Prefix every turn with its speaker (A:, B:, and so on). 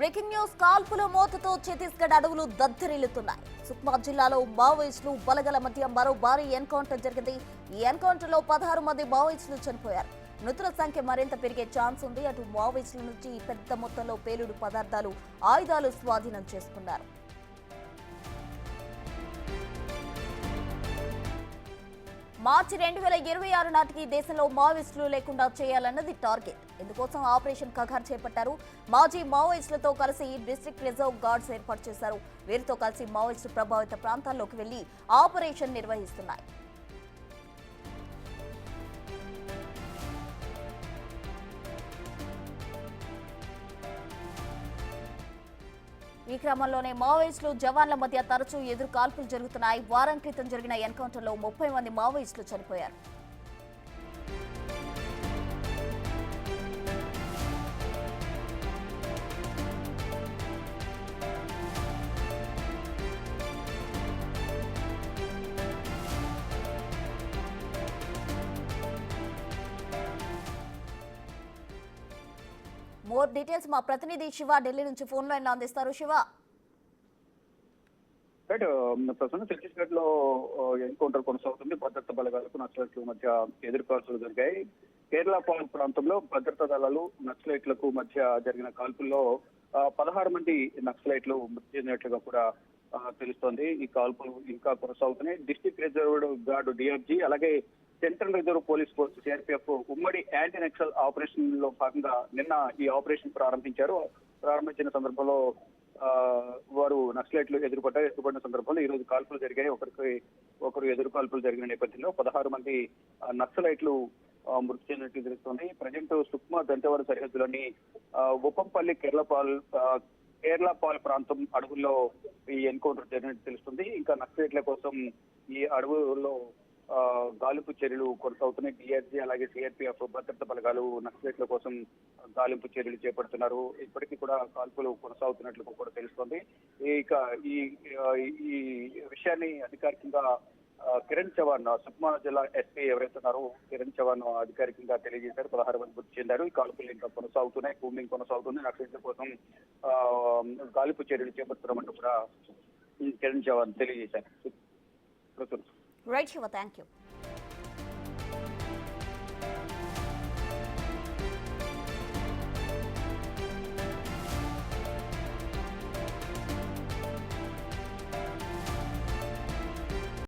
A: Breaking news కాల్పుల మోతతో ఛత్తీస్గఢ్ అడవులు దద్దరిల్లుతున్నాయి. సుక్మా జిల్లాలో మావోయిస్టులు బలగల మధ్య మరో భారీ ఎన్కౌంటర్ జరిగింది. ఈ ఎన్కౌంటర్ లో 16 మంది మావోయిస్టులు చనిపోయారు. మృతుల సంఖ్య మరింత పెరిగే ఛాన్స్ ఉంది. అటు మావోయిస్టుల నుంచి పెద్ద మొత్తంలో పేలుడు పదార్థాలు, ఆయుధాలు స్వాధీనం చేసుకున్నారు. మార్చి 2026 నాటికి దేశంలో మావోయిస్టులు లేకుండా చేయాలన్నది టార్గెట్. ఇందుకోసం ఆపరేషన్ కగార్ చేపట్టారు. మాజీ మావోయిస్టులతో కలిసి డిస్ట్రిక్ట్ రిజర్వ్ గార్డ్స్ ఏర్పాటు చేశారు. వీరితో కలిసి మావోయిస్టు ప్రభావిత ప్రాంతాల్లోకి వెళ్లి ఆపరేషన్ నిర్వహిస్తున్నాయి. ఈ క్రమంలోనే మావోయిస్టులు జవాన్ల మధ్య తరచూ ఎదురు కాల్పులు జరుగుతున్నాయి. వారం క్రితం జరిగిన ఎన్కౌంటర్లో 30 మంది మావోయిస్టులు చనిపోయారు. మోర్ డీటెయిల్స్ మా ప్రతినిధి శివ ఢిల్లీ నుంచి ఫోన్ లైన్ లో అందిస్తారు. శివ,
B: ప్రస్తుతం ఛత్తీస్గఢ్ లో ఎన్కౌంటర్ కొనసాగుతుంది. భద్రతా బలగాలకు నక్సలైట్ల మధ్య ఎదురు కాల్పులు జరిగాయి. కేరళ పాల్ ప్రాంతంలో భద్రతా దళాలు నక్సలైట్లకు మధ్య జరిగిన కాల్పుల్లో 16 మంది నక్సలైట్లు మృతి చెందినట్లుగా కూడా తెలుస్తోంది. ఈ కాల్పులు ఇంకా కొనసాగుతున్నాయి. డిస్ట్రిక్ట్ రిజర్వ్ గార్డు డిఆర్జీ, అలాగే central reserve police force CRPF ఉమ్మడి యాంటీ నక్సల్ ఆపరేషన్ లో భాగంగా నిన్న ఈ ఆపరేషన్ ప్రారంభించిన సందర్భంలో వారు నక్సలైట్లు ఎదురుపడిన సందర్భంలో ఈ రోజు కాల్పులు జరిగాయి. ఒకరు ఎదురు కాల్పులు జరిగిన నేపథ్యంలో 16 మంది నక్సలైట్లు మృతి చెందినట్లు తెలుస్తోంది. ప్రజెంట్ సుక్మా దంతేవాడ సరిహద్దులోని ఉప్పంపల్లి కేరళ పాల్ ప్రాంతం అడవుల్లో ఈ ఎన్కౌంటర్ జరిగినట్టు తెలుస్తుంది. ఇంకా నక్సలైట్ల కోసం ఈ అడవుల్లో గాలింపు చర్యలు కొనసాగుతున్నాయి. డిఆర్జీ అలాగే సిఆర్పిఎఫ్ భద్రతా బలగాలు నక్సలైట్ల కోసం గాలింపు చర్యలు చేపడుతున్నారు. ఇప్పటికీ కూడా కాల్పులు కొనసాగుతున్నట్లు కూడా తెలుస్తోంది. ఇక ఈ విషయాన్ని అధికారికంగా కిరణ్ చవాన్, సుక్మా జిల్లా ఎస్పీ ఎవరైతే ఉన్నారో కిరణ్ చవాన్ అధికారికంగా తెలియజేశారు. 16 మంది మృతి చెందారు. ఈ కాల్పులు ఇంకా కొనసాగుతున్నాయి. కూంబింగ్ కొనసాగుతుంది. నక్సలైట్ల కోసం గాలింపు చర్యలు చేపడుతున్నామంటూ కూడా కిరణ్ చవాన్ తెలియజేశారు.
A: Right Shiva, thank you.